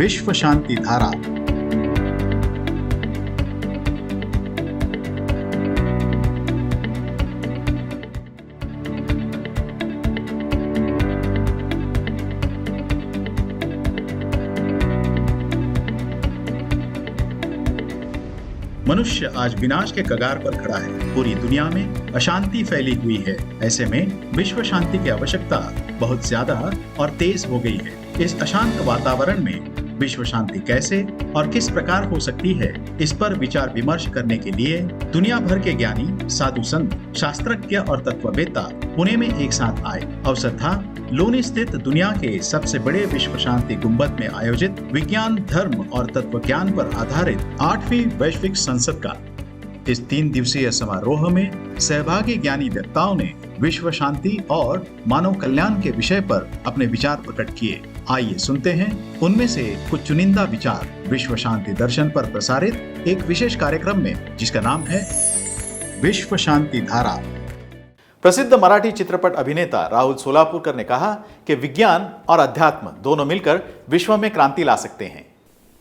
विश्व शांति धारा। मनुष्य आज विनाश के कगार पर खड़ा है। पूरी दुनिया में अशांति फैली हुई है। ऐसे में विश्व शांति की आवश्यकता बहुत ज्यादा और तेज हो गई है। इस अशांत वातावरण में विश्व शांति कैसे और किस प्रकार हो सकती है, इस पर विचार विमर्श करने के लिए दुनिया भर के ज्ञानी, साधु संत, शास्त्रज्ञ और तत्ववेत्ता पुणे में एक साथ आए। अवसर था लोनी स्थित दुनिया के सबसे बड़े विश्व शांति गुंबद में आयोजित विज्ञान, धर्म और तत्व ज्ञान पर आधारित 8वीं वैश्विक संसद का। इस 3 दिवसीय समारोह में सहभागी ज्ञानी वक्ताओं ने विश्व शांति और मानव कल्याण के विषय पर अपने विचार प्रकट किए। आइए सुनते हैं उनमें से कुछ चुनिंदा विचार विश्व शांति दर्शन पर प्रसारित एक विशेष कार्यक्रम में, जिसका नाम है विश्व शांति धारा। प्रसिद्ध मराठी चित्रपट अभिनेता राहुल सोलापुरकर ने कहा कि विज्ञान और अध्यात्म दोनों मिलकर विश्व में क्रांति ला सकते हैं।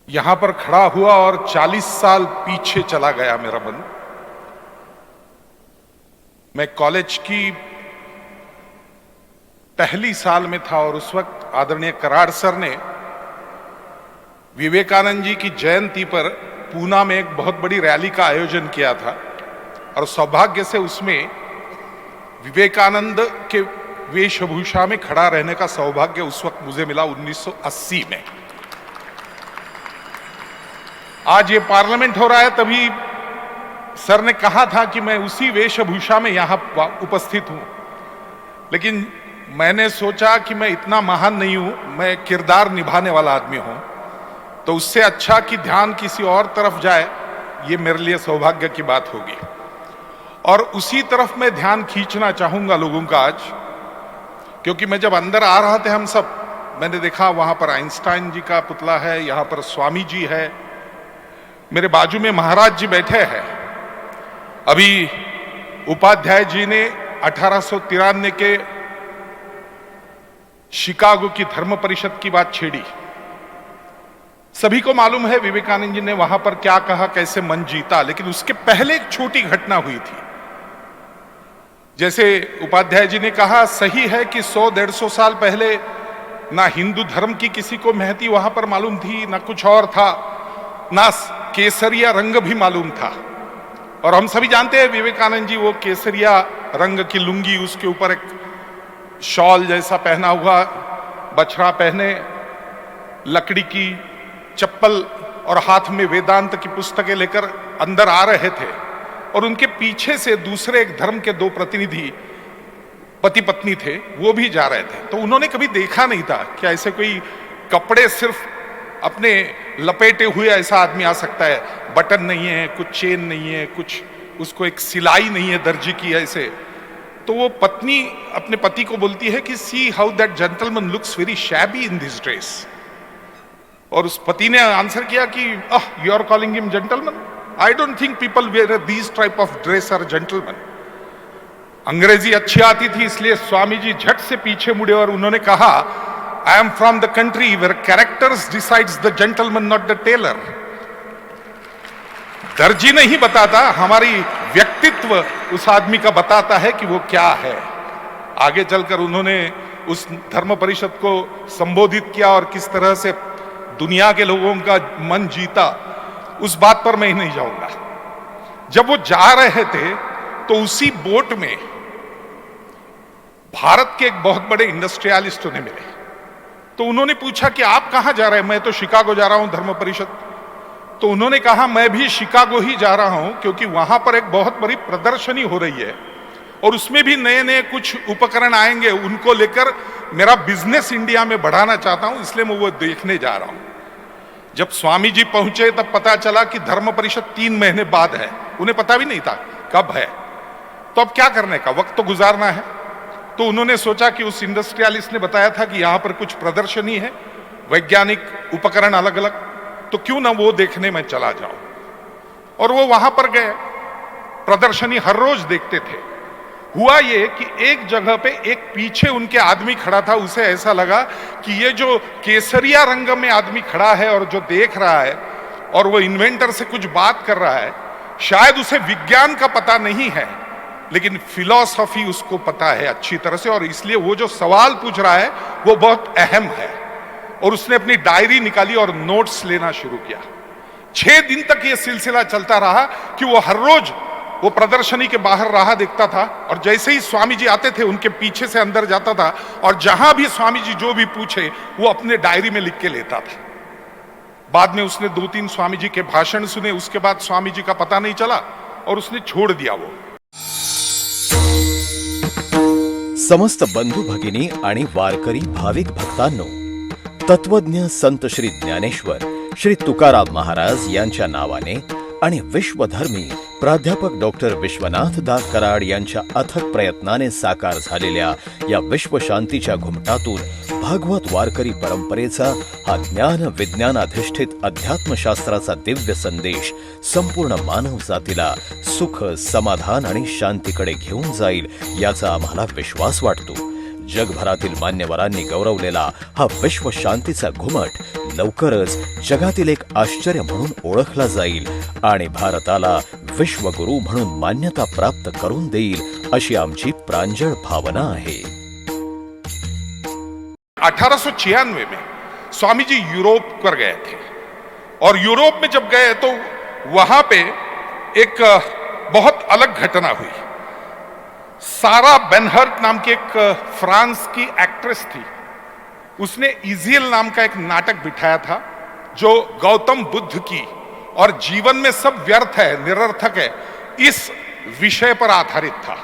यहां पर खड़ा हुआ और 40 साल पीछे चला गया मेरा मन। मैं कॉलेज की पहली साल में था और उस वक्त आदरणीय कराड़ सर ने विवेकानंद जी की जयंती पर पूना में एक बहुत बड़ी रैली का आयोजन किया था और सौभाग्य से उसमें विवेकानंद के वेशभूषा में खड़ा रहने का सौभाग्य उस वक्त मुझे मिला 1980 में। आज ये पार्लियामेंट हो रहा है, तभी सर ने कहा था कि मैं उसी वेशभूषा में यहां उपस्थित हूं, लेकिन मैंने सोचा कि मैं इतना महान नहीं हूं, मैं किरदार निभाने वाला आदमी हूं, तो उससे अच्छा कि ध्यान किसी और तरफ जाए, ये मेरे लिए सौभाग्य की बात होगी। और उसी तरफ मैं ध्यान खींचना चाहूंगा लोगों का आज, क्योंकि मैं जब अंदर आ रहा थे हम सब, मैंने देखा वहां पर आइंस्टाइन जी का पुतला है, यहां पर स्वामी जी है, मेरे बाजू में महाराज जी बैठे हैं। अभी उपाध्याय जी ने 1893 के शिकागो की धर्म परिषद की बात छेड़ी। सभी को मालूम है विवेकानंद जी ने वहां पर क्या कहा, कैसे मन जीता, लेकिन उसके पहले एक छोटी घटना हुई थी। जैसे उपाध्याय जी ने कहा, सही है कि 100-150 साल पहले ना हिंदू धर्म की किसी को महती वहां पर मालूम थी, ना कुछ और था, ना केसरिया रंग भी मालूम था। और हम सभी जानते हैं विवेकानंद जी वो केसरिया रंग की लुंगी, उसके ऊपर एक शॉल जैसा पहना हुआ, बछड़ा पहने, लकड़ी की चप्पल और हाथ में वेदांत की पुस्तकें लेकर अंदर आ रहे थे। और उनके पीछे से दूसरे एक धर्म के 2 प्रतिनिधि पति पत्नी थे, वो भी जा रहे थे। तो उन्होंने कभी देखा नहीं था कि ऐसे कोई कपड़े सिर्फ अपने लपेटे हुए ऐसा आदमी आ सकता है, बटन नहीं है, कुछ चेन नहीं है, कुछ उसको एक सिलाई नहीं है दर्जी की ऐसे। तो वो पत्नी अपने पति को बोलती है कि see how that gentleman looks very shabby in this dress. और उस पति ने आंसर किया कि you are calling him gentleman, I don't think people wear this type of dress are gentleman. अंग्रेजी अच्छी आती थी, इसलिए स्वामी जी झट से पीछे मुड़े और उन्होंने कहा, I am from the country where characters decides the gentleman not the tailor. दर्जी नहीं बताता, हमारी व्यक्तित्व उस आदमी का बताता है कि वो क्या है। आगे चलकर उन्होंने उस धर्म परिषद को संबोधित किया और किस तरह से दुनिया के लोगों का मन जीता, उस बात पर मैं नहीं जाऊंगा। जब वो जा रहे थे तो उसी बोट में भारत के एक बहुत बड़े इंडस्ट्रियलिस्ट उन्हें मिले। तो उन्होंने पूछा कि आप कहां जा रहे हैं? मैं तो शिकागो जा रहा हूं धर्म परिषद। तो उन्होंने कहा, मैं भी शिकागो ही जा रहा हूं, क्योंकि वहां पर एक बहुत बड़ी प्रदर्शनी हो रही है और उसमें भी नए नए कुछ उपकरण आएंगे, उनको लेकर मेरा बिजनेस इंडिया में बढ़ाना चाहता हूं, इसलिए मैं वो देखने जा रहा हूं। जब स्वामी जी पहुंचे तब पता चला कि धर्म परिषद 3 महीने बाद है, उन्हें पता भी नहीं था कब है। तो अब क्या करने का, वक्त तो गुजारना है। तो उन्होंने सोचा कि उस इंडस्ट्रियलिस्ट ने बताया था कि यहां पर कुछ प्रदर्शनी है, वैज्ञानिक उपकरण अलग अलग, तो क्यों ना वो देखने में चला जाऊं। और वो वहां पर गए, प्रदर्शनी हर रोज देखते थे। हुआ ये कि एक जगह पे एक पीछे उनके आदमी खड़ा था, उसे ऐसा लगा कि ये जो केसरिया रंग में आदमी खड़ा है और जो देख रहा है और वो इन्वेंटर से कुछ बात कर रहा है, शायद उसे विज्ञान का पता नहीं है लेकिन फिलॉसफी उसको पता है अच्छी तरह से, और इसलिए वो जो सवाल पूछ रहा है वो बहुत अहम है। और उसने अपनी डायरी निकाली और नोट्स लेना शुरू किया। 6 दिन तक ये सिलसिला चलता रहा कि वो हर रोज वो प्रदर्शनी के बाहर राह देखता था और जैसे ही स्वामी जी आते थे उनके पीछे से अंदर जाता था और जहां भी स्वामी जी जो भी पूछे वो अपने डायरी में लिख के लेता था। बाद में उसने 2-3 स्वामी जी के भाषण सुने, उसके बाद स्वामी जी का पता नहीं चला और उसने छोड़ दिया वो। समस्त बंधू भगिनी आणि वारकरी भाविक भक्तांनो, तत्वज्ञ संत श्री ज्ञानेश्वर श्री तुकाराम महाराज यांच्या नावाने आणि विश्वधर्मी प्राध्यापक डॉक्टर विश्वनाथदास कराड यांच्या अथक प्रयत्नाने साकार झालेल्या या विश्वशांतीच्या घुमटातून भागवत वारकरी परंपरेचा हा ज्ञान विज्ञानाधिष्ठित अध्यात्मशास्त्राचा दिव्य संदेश संपूर्ण मानव जातीला सुख, समाधान आणि शांतीकडे घेऊन जाईल याचा आम्हाला विश्वास वाटतो। जगभरातील मान्यवरांनी गौरवलेला हा विश्व शांतीचा घुमट लवकरच जगातील एक आश्चर्य म्हणून ओळखला जाईल आणि भारताला विश्वगुरु म्हणून मान्यता प्राप्त करून देईल अशी आमची प्रांजळ भावना आहे। 1896 में स्वामी जी यूरोप पर गए थे और यूरोप में जब गए तो वहां पे एक बहुत अलग घटना हुई। सारा बेनहर्ट नाम की एक फ्रांस की एक्ट्रेस थी, उसने इजियल नाम का एक नाटक बिठाया था जो गौतम बुद्ध की और जीवन में सब व्यर्थ है, निरर्थक है, इस विषय पर आधारित था।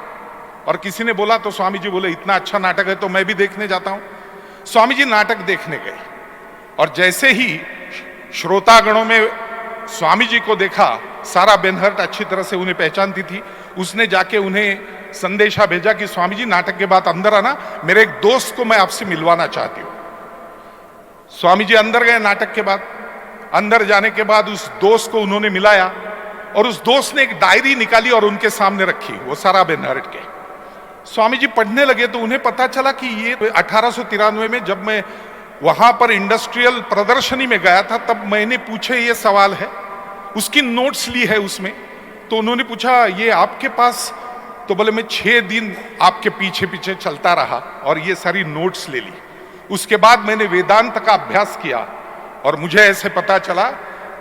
और किसी ने बोला तो स्वामी जी बोले इतना अच्छा नाटक है तो मैं भी देखने जाता हूं। स्वामी जी नाटक देखने गए और जैसे ही श्रोतागणों में स्वामी जी को देखा, सारा बेनहर्ट अच्छी तरह से उन्हें पहचानती थी, उसने जाके उन्हें संदेशा भेजा कि स्वामी जी नाटक के बाद अंदर आना, मेरे एक दोस्त को मैं आपसे मिलवाना चाहती हूं। स्वामी जी अंदर गए नाटक के बाद। अंदर जाने के बाद उस दोस्त को उन्होंने मिलाया और उस दोस्त ने एक डायरी निकाली और उनके सामने रखी, वो सारा बेनहर्ट के। स्वामी जी पढ़ने लगे तो उन्हें पता चला कि ये 1893 में जब मैं वहां पर इंडस्ट्रियल प्रदर्शनी में गया था तब मैंने पूछे ये सवाल है, उसकी नोट्स ली है उसमें। तो उन्होंने पूछा ये आपके पास, तो बोले मैं 6 दिन आपके पीछे पीछे चलता रहा और ये सारी नोट्स ले ली। उसके बाद मैंने वेदांत का अभ्यास किया और मुझे ऐसे पता चला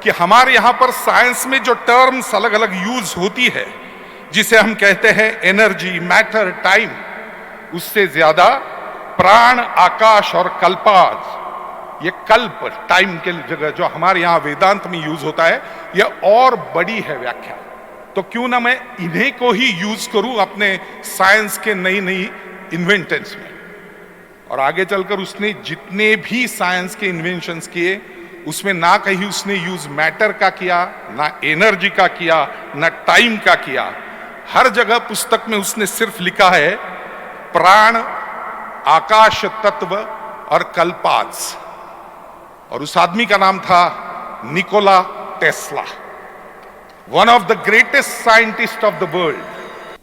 कि हमारे यहां पर साइंस में जो टर्म्स अलग अलग यूज होती है, जिसे हम कहते हैं एनर्जी, मैटर, टाइम, उससे ज्यादा प्राण, आकाश और कल्पाज, ये कल्प टाइम के जगह जो हमारे यहां वेदांत में यूज होता है, यह और बड़ी है व्याख्या। तो क्यों ना मैं इन्हीं को ही यूज करूं अपने साइंस के नई नई इन्वेंशंस में। और आगे चलकर उसने जितने भी साइंस के इन्वेंशंस किए उसमें ना कहीं उसने यूज मैटर का किया, ना एनर्जी का किया, ना टाइम का किया। हर जगह पुस्तक में उसने सिर्फ लिखा है प्राण, आकाश तत्व और कल्पाज। और उस आदमी का नाम था Nikola Tesla, one of the greatest scientist of the world.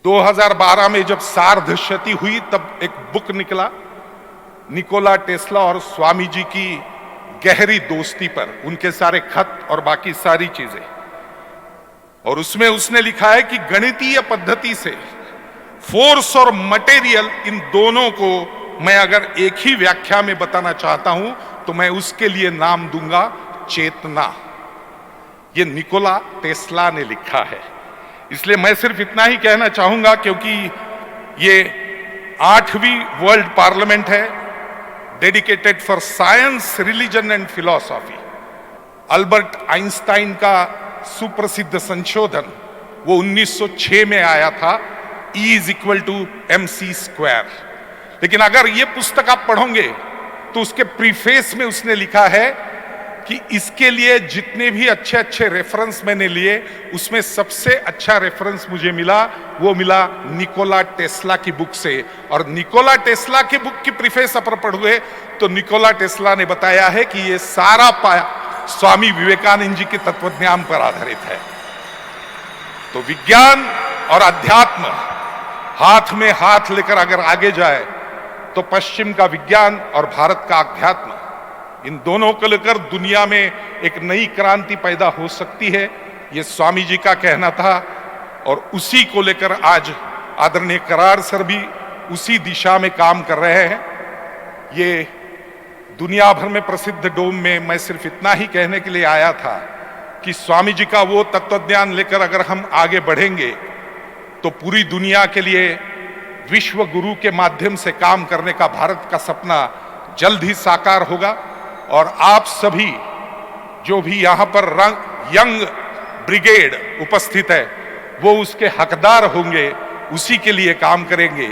2012 में जब सार्धशती हुई तब एक बुक निकला निकोला टेस्ला और स्वामी जी की गहरी दोस्ती पर, उनके सारे खत और बाकी सारी चीजें। और उसमें उसने लिखा है कि गणितीय पद्धति से फोर्स और मटेरियल, इन दोनों को मैं अगर एक ही व्याख्या में बताना चाहता हूं तो मैं उसके लिए नाम दूंगा चेतना। ये निकोला टेस्ला ने लिखा है। इसलिए मैं सिर्फ इतना ही कहना चाहूंगा, क्योंकि ये 8वीं वर्ल्ड पार्लियामेंट है dedicated for science, religion and philosophy. Albert Einstein का सुप्रसिद्ध संशोधन वो 1906 में आया था, E = mc²। लेकिन अगर ये पुस्तक आप पढ़ोगे तो उसके प्रीफेस में उसने लिखा है कि इसके लिए जितने भी अच्छे अच्छे रेफरेंस मैंने लिए उसमें सबसे अच्छा रेफरेंस मुझे मिला, वो मिला निकोला टेस्ला की बुक से। और निकोला टेस्ला की बुक की प्रीफेस अपर पढ़ोगे तो निकोला टेस्ला ने बताया है कि ये सारा पाया स्वामी विवेकानंद जी के तत्वज्ञान पर आधारित है। तो विज्ञान और अध्यात्म हाथ में हाथ लेकर अगर आगे जाए तो पश्चिम का विज्ञान और भारत का अध्यात्म, इन दोनों को लेकर दुनिया में एक नई क्रांति पैदा हो सकती है, ये स्वामी जी का कहना था। और उसी को लेकर आज आदरणीय करार सर भी उसी दिशा में काम कर रहे हैं। ये दुनिया भर में प्रसिद्ध डोम में मैं सिर्फ इतना ही कहने के लिए आया था कि स्वामी जी का वो तत्वज्ञान लेकर अगर हम आगे बढ़ेंगे तो पूरी दुनिया के लिए विश्व गुरु के माध्यम से काम करने का भारत का सपना जल्द ही साकार होगा। और आप सभी जो भी यहाँ पर यंग ब्रिगेड उपस्थित है वो उसके हकदार होंगे, उसी के लिए काम करेंगे।